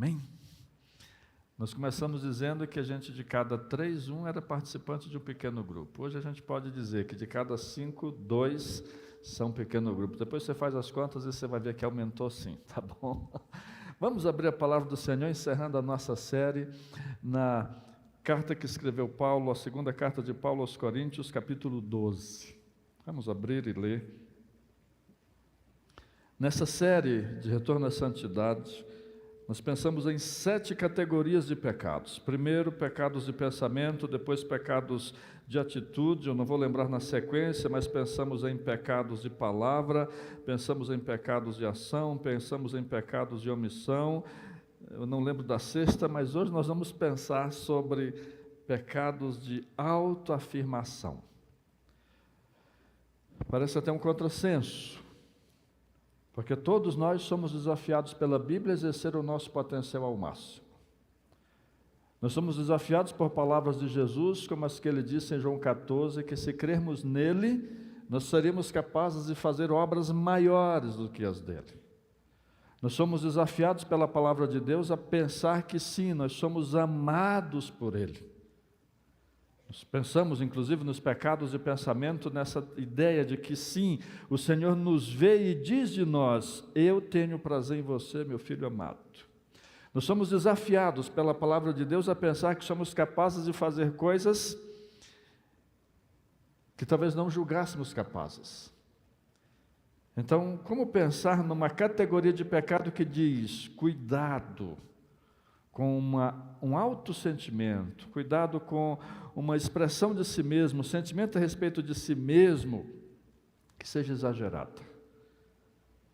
Amém? Nós começamos dizendo que a gente, de cada 3, 1 era participante de um pequeno grupo. Hoje a gente pode dizer que de cada 5, 2 são pequeno grupo. Depois você faz as contas e você vai ver que aumentou sim, tá bom? Vamos abrir a palavra do Senhor, encerrando a nossa série na carta que escreveu Paulo, a segunda carta de Paulo aos Coríntios, capítulo 12. Vamos abrir e ler. Nessa série de Retorno à Santidade, nós pensamos em 7 categorias de pecados. Primeiro, pecados de pensamento, depois pecados de atitude, eu não vou lembrar na sequência, mas pensamos em pecados de palavra, pensamos em pecados de ação, pensamos em pecados de omissão. Eu não lembro da sexta, mas hoje nós vamos pensar sobre pecados de autoafirmação. Parece até um contrassenso, porque todos nós somos desafiados pela Bíblia a exercer o nosso potencial ao máximo. Nós somos desafiados por palavras de Jesus, como as que ele disse em João 14, que se crermos nele, nós seríamos capazes de fazer obras maiores do que as dele. Nós somos desafiados pela palavra de Deus a pensar que sim, nós somos amados por ele. Nós pensamos, inclusive, nos pecados de pensamento, nessa ideia de que sim, o Senhor nos vê e diz de nós: eu tenho prazer em você, meu filho amado. Nós somos desafiados pela palavra de Deus a pensar que somos capazes de fazer coisas que talvez não julgássemos capazes. Então, como pensar numa categoria de pecado que diz: cuidado com um autossentimento, cuidado com uma expressão de si mesmo, um sentimento a respeito de si mesmo, que seja exagerado.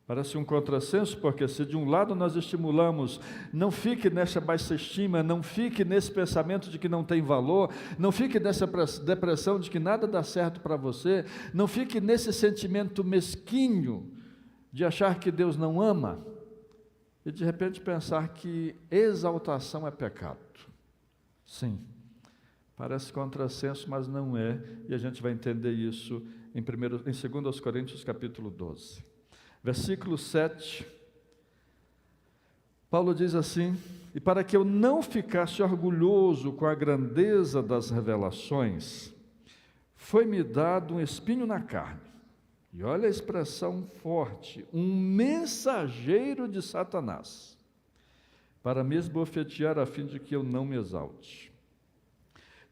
Parece um contrassenso, porque se de um lado nós estimulamos, não fique nessa baixa estima, não fique nesse pensamento de que não tem valor, não fique nessa depressão de que nada dá certo para você, não fique nesse sentimento mesquinho de achar que Deus não ama, e de repente pensar que exaltação é pecado. Sim, parece contrassenso, mas não é, e a gente vai entender isso em 2 Coríntios capítulo 12. Versículo 7, Paulo diz assim: e para que eu não ficasse orgulhoso com a grandeza das revelações, foi-me dado um espinho na carne. E olha a expressão forte: um mensageiro de Satanás, para me esbofetear a fim de que eu não me exalte.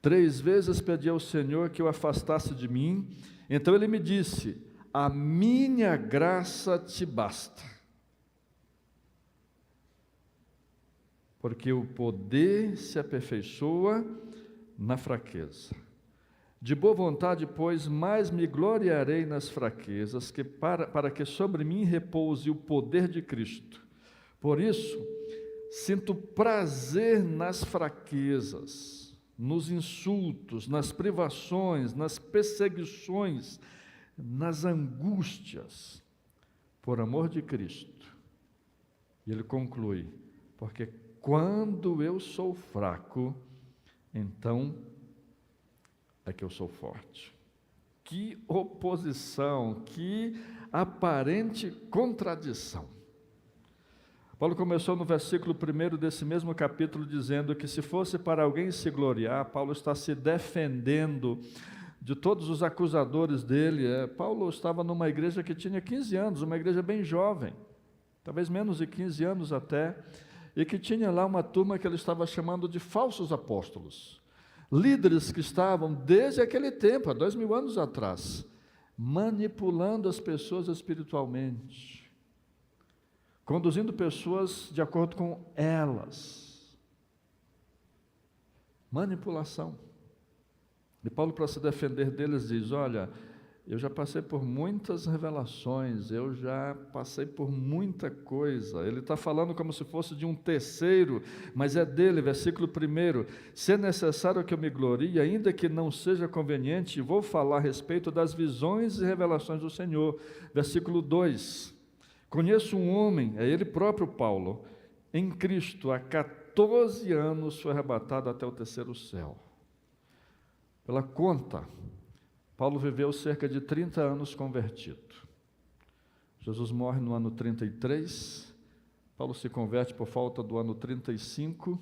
3 vezes pedi ao Senhor que o afastasse de mim, então ele me disse: a minha graça te basta, porque o poder se aperfeiçoa na fraqueza. De boa vontade, pois, mais me gloriarei nas fraquezas, para que sobre mim repouse o poder de Cristo. Por isso, sinto prazer nas fraquezas, nos insultos, nas privações, nas perseguições, nas angústias, por amor de Cristo. E ele conclui: porque quando eu sou fraco, então é que eu sou forte. Que oposição, que aparente contradição. Paulo começou no versículo 1 desse mesmo capítulo dizendo que se fosse para alguém se gloriar, Paulo está se defendendo de todos os acusadores dele. Paulo estava numa igreja que tinha 15 anos, uma igreja bem jovem, talvez menos de 15 anos até, e que tinha lá uma turma que ele estava chamando de falsos apóstolos. Líderes que estavam, desde aquele tempo, há 2000 anos atrás, manipulando as pessoas espiritualmente, conduzindo pessoas de acordo com elas. Manipulação. E Paulo, para se defender deles, diz: olha, eu já passei por muitas revelações, eu já passei por muita coisa. Ele está falando como se fosse de um terceiro, mas é dele. Versículo 1: se é necessário que eu me glorie, ainda que não seja conveniente, vou falar a respeito das visões e revelações do Senhor. Versículo 2: conheço um homem, é ele próprio Paulo, em Cristo, há 14 anos foi arrebatado até o terceiro céu. Pela conta, Paulo viveu cerca de 30 anos convertido. Jesus morre no ano 33, Paulo se converte por volta do ano 35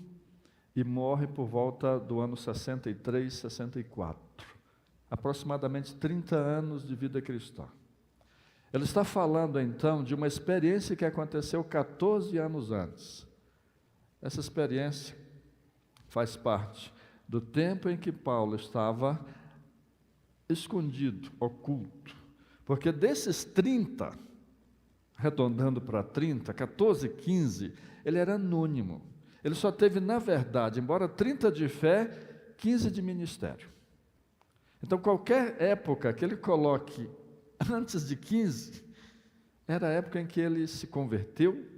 e morre por volta do ano 63, 64. Aproximadamente 30 anos de vida cristã. Ele está falando então de uma experiência que aconteceu 14 anos antes. Essa experiência faz parte do tempo em que Paulo estava escondido, oculto. Porque desses 30, arredondando para 30, 14, 15, ele era anônimo. Ele só teve, na verdade, embora 30 de fé, 15 de ministério. Então, qualquer época que ele coloque antes de 15, era a época em que ele se converteu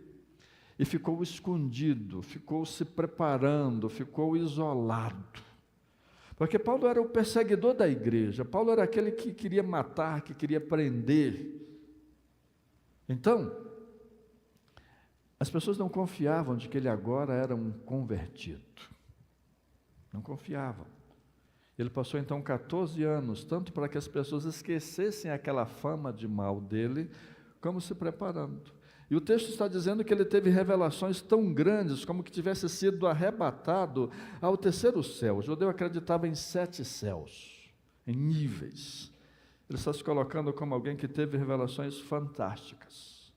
e ficou escondido, ficou se preparando, ficou isolado. Porque Paulo era o perseguidor da igreja, Paulo era aquele que queria matar, que queria prender. Então, as pessoas não confiavam de que ele agora era um convertido. Não confiavam. Ele passou então 14 anos, tanto para que as pessoas esquecessem aquela fama de mal dele, como se preparando. E o texto está dizendo que ele teve revelações tão grandes, como que tivesse sido arrebatado ao terceiro céu. O judeu acreditava em 7 céus, em níveis. Ele está se colocando como alguém que teve revelações fantásticas.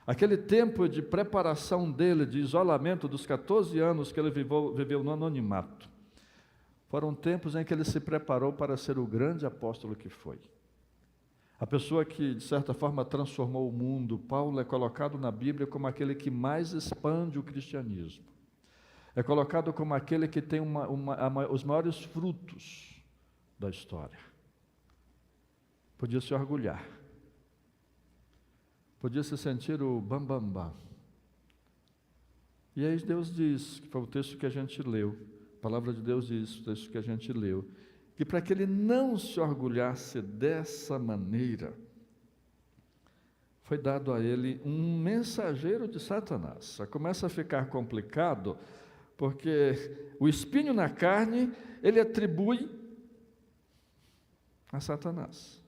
Aquele tempo de preparação dele, de isolamento dos 14 anos que ele viveu no anonimato, foram tempos em que ele se preparou para ser o grande apóstolo que foi. A pessoa que, de certa forma, transformou o mundo. Paulo é colocado na Bíblia como aquele que mais expande o cristianismo. É colocado como aquele que tem os maiores frutos da história. Podia se orgulhar. Podia se sentir o bam. E aí Deus diz, que foi o texto que a gente leu, a palavra de Deus diz, o texto que a gente leu, que para que ele não se orgulhasse dessa maneira, foi dado a ele um mensageiro de Satanás. Já começa a ficar complicado, porque o espinho na carne, ele atribui a Satanás,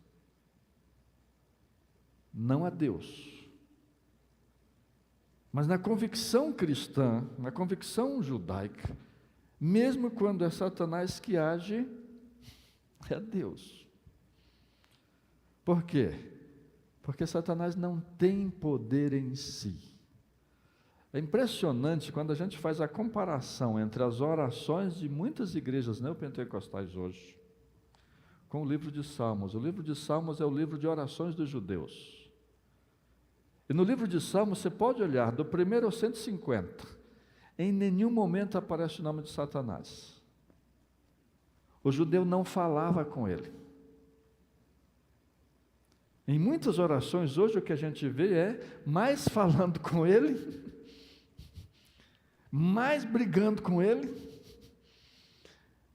não a Deus. Mas na convicção cristã, na convicção judaica, mesmo quando é Satanás que age, é Deus. Por quê? Porque Satanás não tem poder em si. É impressionante quando a gente faz a comparação entre as orações de muitas igrejas neopentecostais hoje com o livro de Salmos. O livro de Salmos é o livro de orações dos judeus. E no livro de Salmos você pode olhar do 1 ao 150. Em nenhum momento aparece o nome de Satanás. O judeu não falava com ele. Em muitas orações hoje o que a gente vê é mais falando com ele, mais brigando com ele,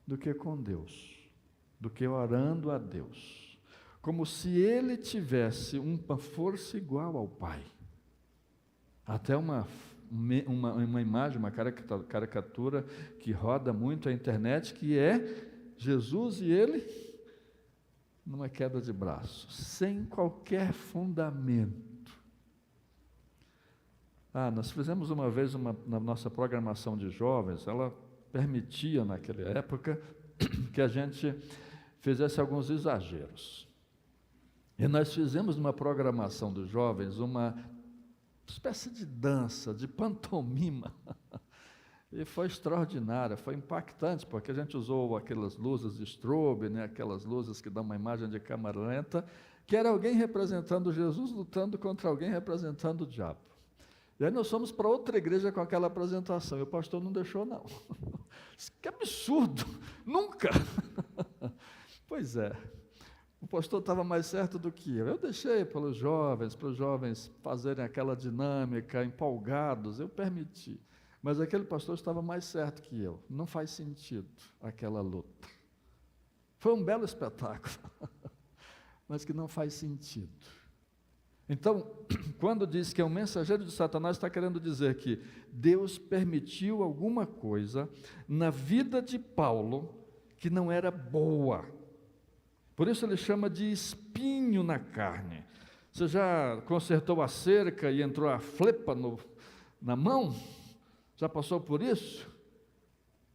do que com Deus, do que orando a Deus. Como se ele tivesse uma força igual ao Pai. Até uma imagem, uma caricatura que roda muito a internet, que é Jesus e ele numa queda de braço, sem qualquer fundamento. Nós fizemos uma vez na nossa programação de jovens, ela permitia naquela época que a gente fizesse alguns exageros. E nós fizemos numa programação dos jovens uma espécie de dança, de pantomima. E foi extraordinária, foi impactante, porque a gente usou aquelas luzes de strobe, aquelas luzes que dão uma imagem de câmera lenta, que era alguém representando Jesus lutando contra alguém representando o diabo. E aí nós fomos para outra igreja com aquela apresentação, e o pastor não deixou não. Que absurdo, nunca! Pois é. O pastor estava mais certo do que eu. Eu deixei para os jovens fazerem aquela dinâmica, empolgados, eu permiti. Mas aquele pastor estava mais certo que eu. Não faz sentido aquela luta. Foi um belo espetáculo, mas que não faz sentido. Então, quando diz que é um mensageiro de Satanás, está querendo dizer que Deus permitiu alguma coisa na vida de Paulo que não era boa. Por isso ele chama de espinho na carne. Você já consertou a cerca e entrou a flepa na mão? Já passou por isso?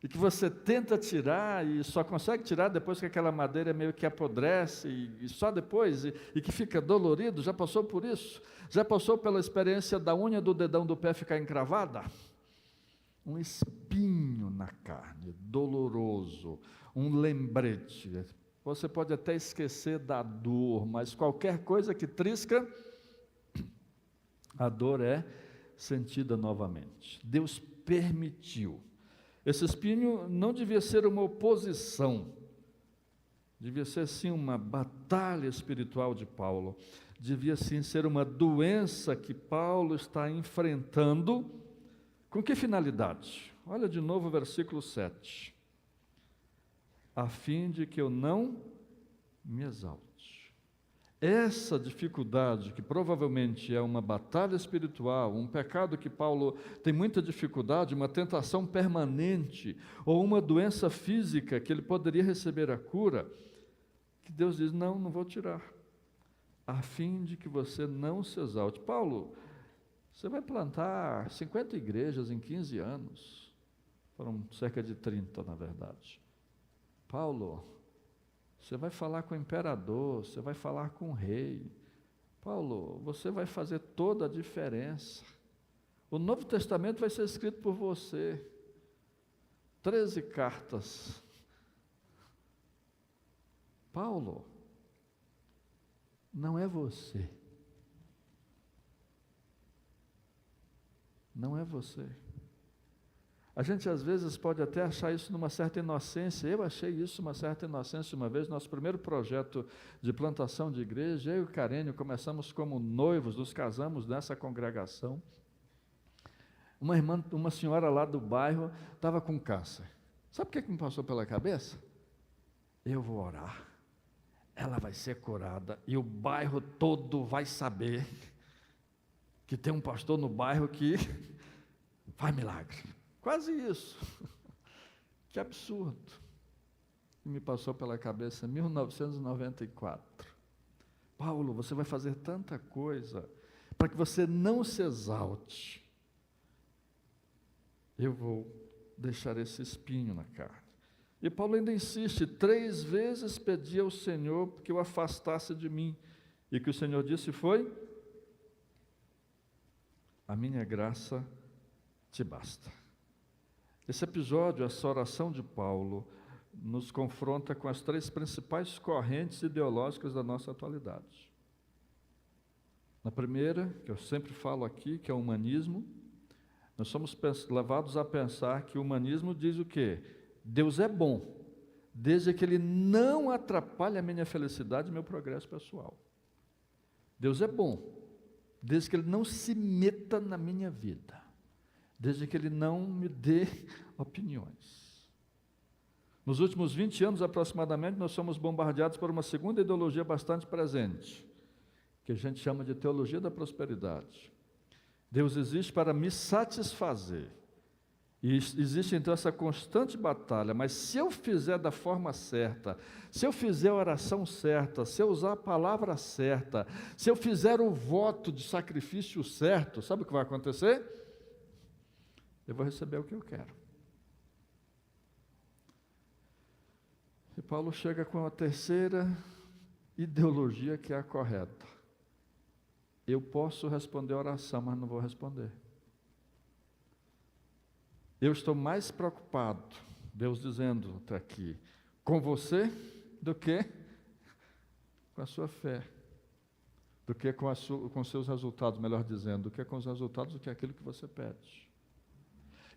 E que você tenta tirar e só consegue tirar depois que aquela madeira meio que apodrece e só depois, e que fica dolorido? Já passou por isso? Já passou pela experiência da unha do dedão do pé ficar encravada? Um espinho na carne, doloroso, um lembrete. Você pode até esquecer da dor, mas qualquer coisa que trisca, a dor é sentida novamente. Deus permitiu. Esse espinho não devia ser uma oposição, devia ser sim uma batalha espiritual de Paulo, devia sim ser uma doença que Paulo está enfrentando. Com que finalidade? Olha de novo o versículo 7. A fim de que eu não me exalte. Essa dificuldade, que provavelmente é uma batalha espiritual, um pecado que Paulo tem muita dificuldade, uma tentação permanente, ou uma doença física que ele poderia receber a cura, que Deus diz, não vou tirar, a fim de que você não se exalte. Paulo, você vai plantar 50 igrejas em 15 anos, foram cerca de 30 na verdade. Paulo, você vai falar com o imperador, você vai falar com o rei. Paulo, você vai fazer toda a diferença. O Novo Testamento vai ser escrito por você. 13 cartas. Paulo, não é você. Não é você. A gente às vezes pode até achar isso numa certa inocência. Eu achei isso uma certa inocência uma vez. Nosso primeiro projeto de plantação de igreja, eu e o Carênio começamos como noivos, nos casamos nessa congregação. Uma senhora lá do bairro estava com câncer. Sabe o que me passou pela cabeça? Eu vou orar, ela vai ser curada e o bairro todo vai saber que tem um pastor no bairro que faz milagre. Quase isso. Que absurdo. Me passou pela cabeça em 1994. Paulo, você vai fazer tanta coisa para que você não se exalte. Eu vou deixar esse espinho na carne. E Paulo ainda insiste, 3 vezes pedi ao Senhor que o afastasse de mim. E que o Senhor disse foi, a minha graça te basta. Esse episódio, essa oração de Paulo, nos confronta com as 3 principais correntes ideológicas da nossa atualidade. Na primeira, que eu sempre falo aqui, que é o humanismo, nós somos levados a pensar que o humanismo diz o quê? Deus é bom, desde que Ele não atrapalhe a minha felicidade e meu progresso pessoal. Deus é bom, desde que Ele não se meta na minha vida. Desde que Ele não me dê opiniões. Nos últimos 20 anos aproximadamente, nós somos bombardeados por uma segunda ideologia bastante presente, que a gente chama de teologia da prosperidade. Deus existe para me satisfazer. E existe então essa constante batalha, mas se eu fizer da forma certa, se eu fizer a oração certa, se eu usar a palavra certa, se eu fizer o voto de sacrifício certo, sabe o que vai acontecer? Eu vou receber o que eu quero. E Paulo chega com a terceira ideologia que é a correta. Eu posso responder a oração, mas não vou responder. Eu estou mais preocupado, Deus dizendo até aqui, com você do que com a sua fé, do que com seus resultados, melhor dizendo, do que com os resultados do que aquilo que você pede.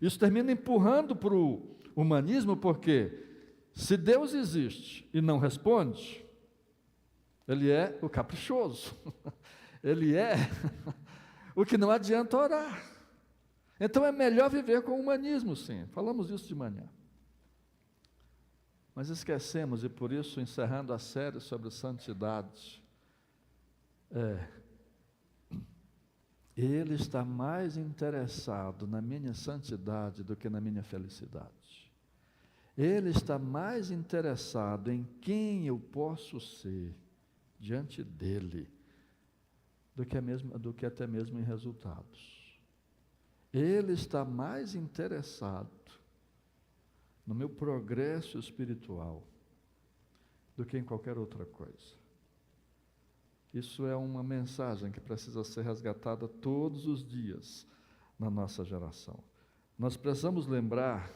Isso termina empurrando para o humanismo, porque se Deus existe e não responde, Ele é o caprichoso, Ele é o que não adianta orar. Então é melhor viver com o humanismo, sim. Falamos isso de manhã. Mas esquecemos, e por isso, encerrando a série sobre santidade, Ele está mais interessado na minha santidade do que na minha felicidade. Ele está mais interessado em quem eu posso ser diante dEle do que até mesmo em resultados. Ele está mais interessado no meu progresso espiritual do que em qualquer outra coisa. Isso é uma mensagem que precisa ser resgatada todos os dias na nossa geração. Nós precisamos lembrar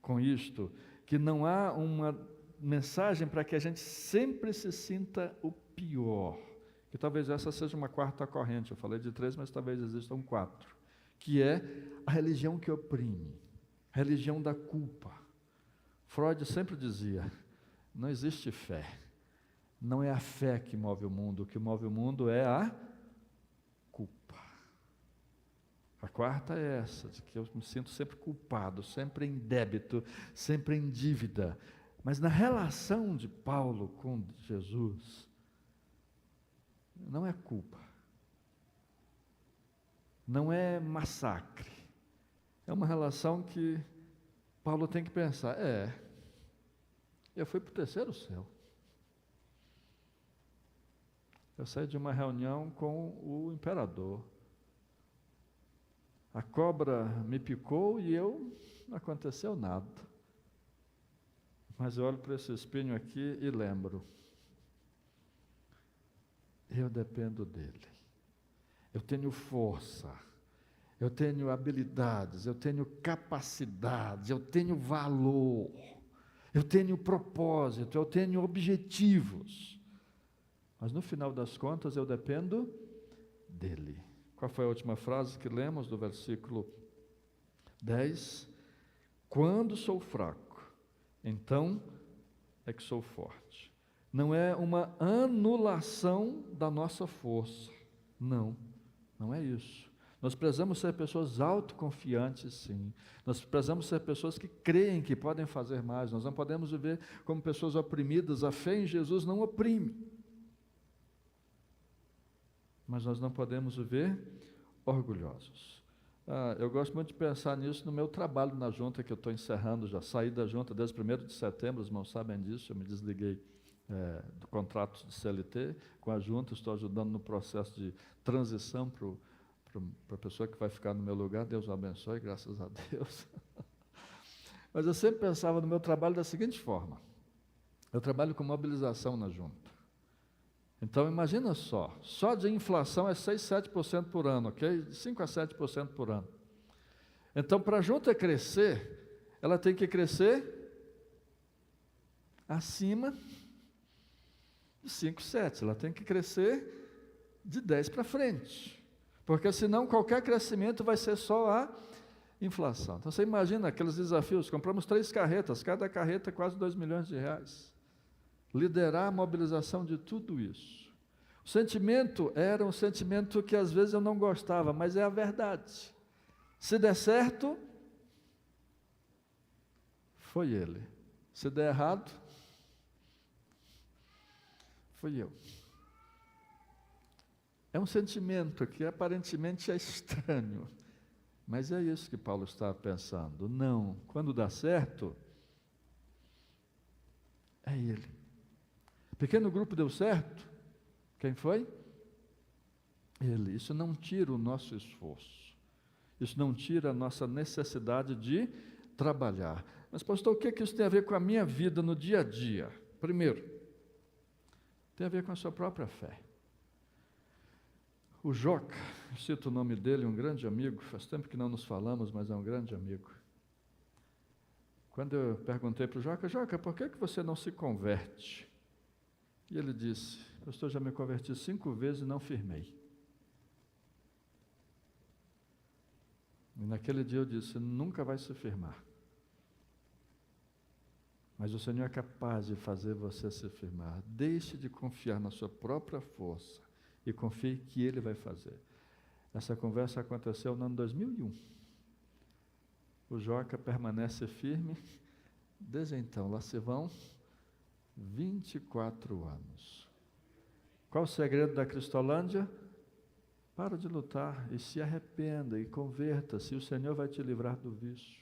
com isto que não há uma mensagem para que a gente sempre se sinta o pior. Que talvez essa seja uma quarta corrente. Eu falei de 3, mas talvez existam 4. Que é a religião que oprime, a religião da culpa. Freud sempre dizia, não existe fé. Não é a fé que move o mundo, o que move o mundo é a culpa. A quarta é essa, de que eu me sinto sempre culpado, sempre em débito, sempre em dívida. Mas na relação de Paulo com Jesus, não é culpa, não é massacre. É uma relação que Paulo tem que pensar, eu fui para o 3º céu. Eu saí de uma reunião com o imperador. A cobra me picou e não aconteceu nada. Mas eu olho para esse espinho aqui e lembro. Eu dependo dele. Eu tenho força. Eu tenho habilidades. Eu tenho capacidade. Eu tenho valor. Eu tenho propósito. Eu tenho objetivos. Mas no final das contas eu dependo dele. Qual foi a última frase que lemos do versículo 10? Quando sou fraco, então é que sou forte. Não é uma anulação da nossa força. Não é isso. Nós precisamos ser pessoas autoconfiantes, sim. Nós precisamos ser pessoas que creem que podem fazer mais. Nós não podemos viver como pessoas oprimidas. A fé em Jesus não oprime. Mas nós não podemos viver orgulhosos. Eu gosto muito de pensar nisso no meu trabalho na junta, que eu estou encerrando, já saí da junta desde 1º de setembro, os irmãos sabem disso, eu me desliguei do contrato de CLT com a junta, estou ajudando no processo de transição para a pessoa que vai ficar no meu lugar, Deus o abençoe, graças a Deus. Mas eu sempre pensava no meu trabalho da seguinte forma, eu trabalho com mobilização na junta. Então, imagina só de inflação é 6, 7% por ano, ok? 5 a 7% por ano. Então, para a junta crescer, ela tem que crescer acima de 5, 7. Ela tem que crescer de 10 para frente. Porque senão qualquer crescimento vai ser só a inflação. Então, você imagina aqueles desafios, compramos 3 carretas, cada carreta quase 2 milhões de reais. Liderar a mobilização de tudo isso. O sentimento era um sentimento que às vezes eu não gostava, mas é a verdade. Se der certo, foi ele. Se der errado, fui eu. É um sentimento que aparentemente é estranho, mas é isso que Paulo está pensando. Não, quando dá certo, é ele. Pequeno grupo deu certo? Quem foi? Ele. Isso não tira o nosso esforço. Isso não tira a nossa necessidade de trabalhar. Mas, pastor, o que isso tem a ver com a minha vida no dia a dia? Primeiro, tem a ver com a sua própria fé. O Joca, eu cito o nome dele, um grande amigo, faz tempo que não nos falamos, mas é um grande amigo. Quando eu perguntei para o Joca, por que você não se converte? E ele disse, pastor, já me converti 5 vezes e não firmei. E naquele dia eu disse, nunca vai se firmar. Mas o Senhor é capaz de fazer você se firmar. Deixe de confiar na sua própria força e confie que Ele vai fazer. Essa conversa aconteceu no ano 2001. O Joca permanece firme. Desde então, lá se vão 24 anos. Qual o segredo da Cristolândia? Para de lutar e se arrependa e converta-se, o Senhor vai te livrar do vício.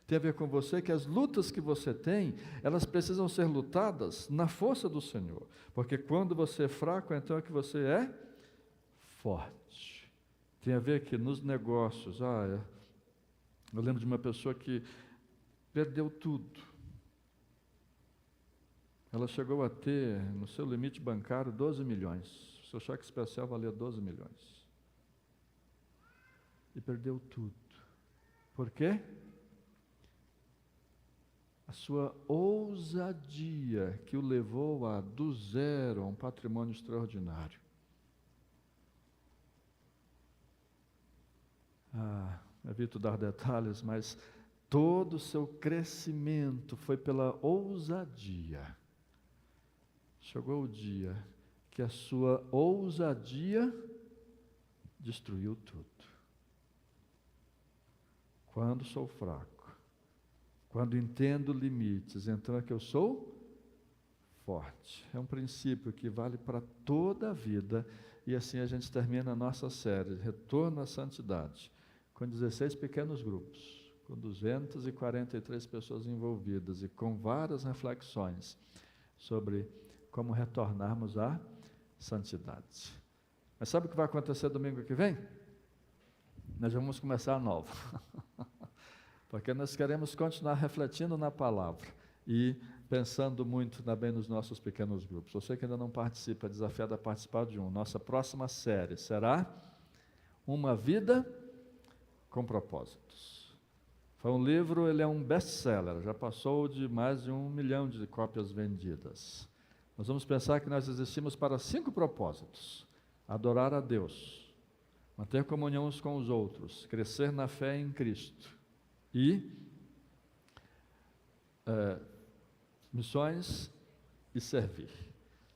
Tem a ver com você que as lutas que você tem, elas precisam ser lutadas na força do Senhor. Porque quando você é fraco, então é que você é forte. Tem a ver que nos negócios, eu lembro de uma pessoa que perdeu tudo. Ela chegou a ter, no seu limite bancário, 12 milhões. O seu cheque especial valia 12 milhões. E perdeu tudo. Por quê? A sua ousadia que o levou do zero a um patrimônio extraordinário. Evito dar detalhes, mas todo o seu crescimento foi pela ousadia. Chegou o dia que a sua ousadia destruiu tudo. Quando sou fraco, quando entendo limites, então é que eu sou forte. É um princípio que vale para toda a vida. E assim a gente termina a nossa série, Retorno à Santidade, com 16 pequenos grupos, com 243 pessoas envolvidas e com várias reflexões sobre como retornarmos à santidade. Mas sabe o que vai acontecer domingo que vem? Nós vamos começar a nova. Porque nós queremos continuar refletindo na palavra e pensando muito também nos nossos pequenos grupos. Você que ainda não participa, é desafiado a participar de um. Nossa próxima série será Uma Vida com Propósitos. Foi um livro, ele é um best-seller, já passou de mais de 1 milhão de cópias vendidas. Nós vamos pensar que nós existimos para 5 propósitos: adorar a Deus, manter comunhão uns com os outros, crescer na fé em Cristo e missões e servir.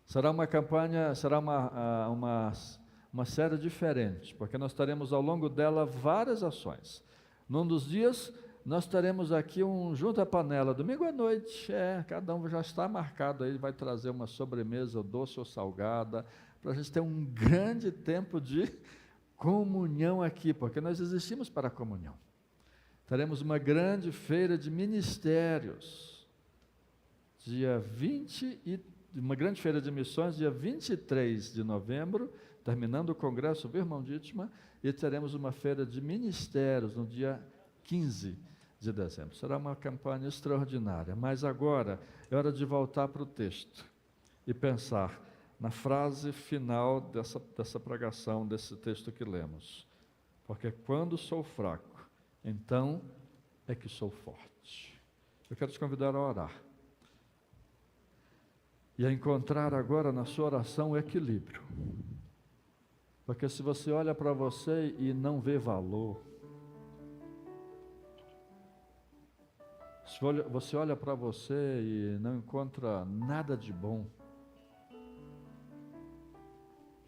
Será uma campanha, será uma série diferente, porque nós teremos ao longo dela várias ações. Num dos dias, nós teremos aqui um junta panela, domingo à noite, cada um já está marcado aí, vai trazer uma sobremesa doce ou salgada, para a gente ter um grande tempo de comunhão aqui, porque nós existimos para a comunhão. Teremos uma grande feira de ministérios, uma grande feira de missões, dia 23 de novembro, terminando o congresso Irmão Dittmar, e teremos uma feira de ministérios no dia 15 de dezembro. Será uma campanha extraordinária, mas agora é hora de voltar para o texto e pensar na frase final dessa pregação, desse texto que lemos. Porque quando sou fraco, então é que sou forte. Eu quero te convidar a orar e a encontrar agora na sua oração o equilíbrio. Porque se você olha para você e não vê valor, se você olha para você e não encontra nada de bom,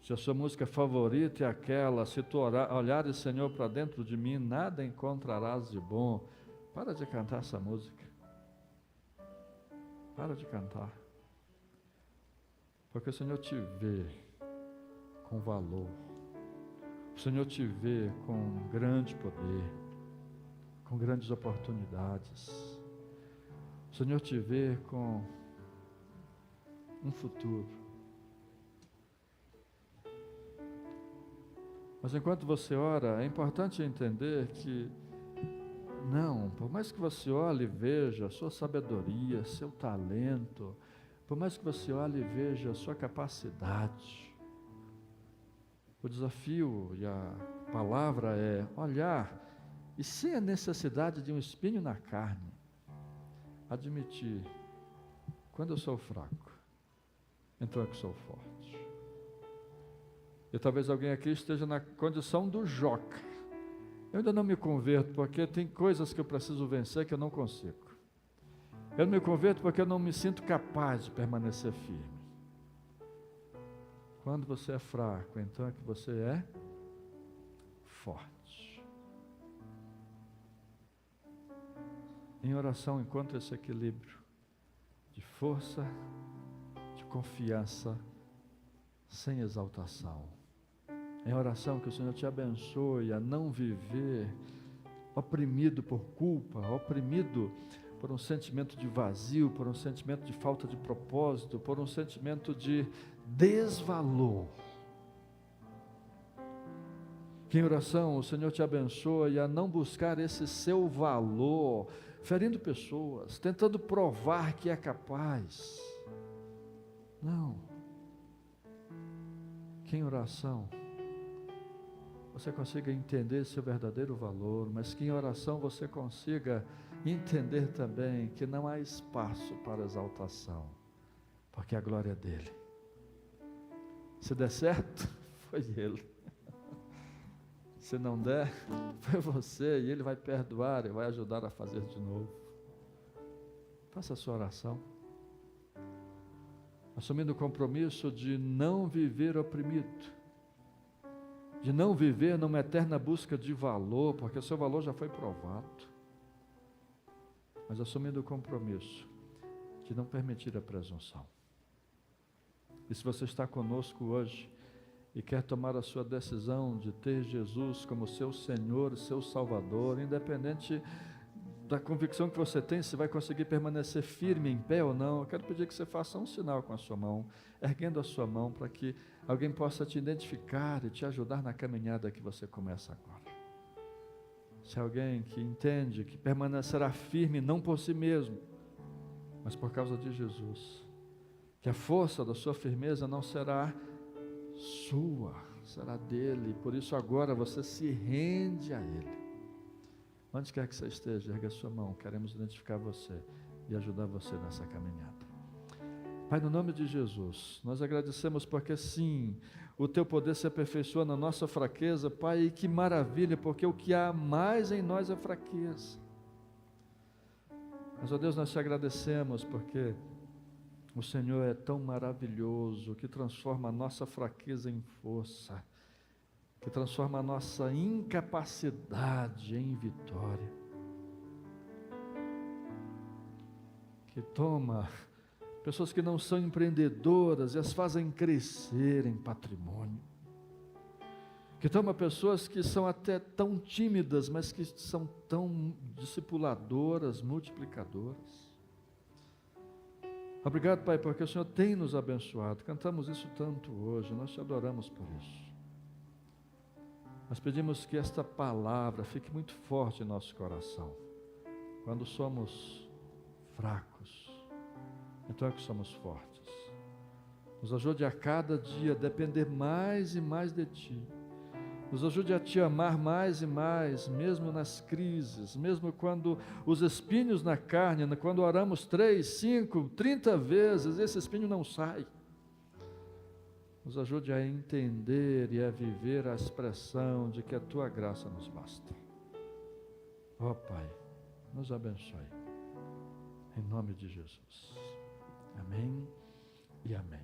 se a sua música favorita é aquela, se tu olhares, Senhor, para dentro de mim, nada encontrarás de bom, para de cantar essa música. Para de cantar. Porque o Senhor te vê com valor. O Senhor te vê com grande poder, com grandes oportunidades. O Senhor te vê com um futuro. Mas enquanto você ora, é importante entender que não, por mais que você olhe e veja a sua sabedoria, seu talento, por mais que você olhe e veja a sua capacidade, o desafio e a palavra é olhar e, sem a necessidade de um espinho na carne, admitir: quando eu sou fraco, então é que sou forte. E talvez alguém aqui esteja na condição do Joca. Eu ainda não me converto porque tem coisas que eu preciso vencer que eu não consigo. Eu não me converto porque eu não me sinto capaz de permanecer firme. Quando você é fraco, então é que você é forte. Em oração, encontre esse equilíbrio de força, de confiança, sem exaltação. Em oração, que o Senhor te abençoe a não viver oprimido por culpa, oprimido por um sentimento de vazio, por um sentimento de falta de propósito, por um sentimento de desvalor. Que em oração o Senhor te abençoe a não buscar esse seu valor, ferindo pessoas, tentando provar que é capaz. Não. Que em oração você consiga entender seu verdadeiro valor, mas que em oração você consiga entender também que não há espaço para exaltação, porque a glória é dele. Se der certo, foi ele. Se não der, foi você, e ele vai perdoar e vai ajudar a fazer de novo. Faça a sua oração, assumindo o compromisso de não viver oprimido, de não viver numa eterna busca de valor, porque o seu valor já foi provado, mas assumindo o compromisso de não permitir a presunção. E se você está conosco hoje e quer tomar a sua decisão de ter Jesus como seu Senhor e seu Salvador, independente da convicção que você tem, se vai conseguir permanecer firme em pé ou não, eu quero pedir que você faça um sinal com a sua mão, erguendo a sua mão, para que alguém possa te identificar e te ajudar na caminhada que você começa agora. Se alguém que entende que permanecerá firme não por si mesmo, mas por causa de Jesus, que a força da sua firmeza não será sua, será dele, por isso agora você se rende a ele. Onde quer que você esteja, erga a sua mão, queremos identificar você e ajudar você nessa caminhada. Pai, no nome de Jesus, nós agradecemos porque sim, o teu poder se aperfeiçoa na nossa fraqueza, Pai, e que maravilha, porque o que há mais em nós é fraqueza. Mas, ó Deus, nós te agradecemos porque o Senhor é tão maravilhoso, que transforma a nossa fraqueza em força, que transforma a nossa incapacidade em vitória, que toma pessoas que não são empreendedoras e as fazem crescer em patrimônio, que toma pessoas que são até tão tímidas, mas que são tão discipuladoras, multiplicadoras. Obrigado, Pai, porque o Senhor tem nos abençoado, cantamos isso tanto hoje, nós te adoramos por isso. Nós pedimos que esta palavra fique muito forte em nosso coração. Quando somos fracos, então é que somos fortes. Nos ajude a cada dia a depender mais e mais de Ti. Nos ajude a Te amar mais e mais, mesmo nas crises, mesmo quando os espinhos na carne, quando oramos 3, 5, 30 vezes, esse espinho não sai. Nos ajude a entender e a viver a expressão de que a Tua graça nos basta. Ó Pai, nos abençoe. Em nome de Jesus. Amém e amém.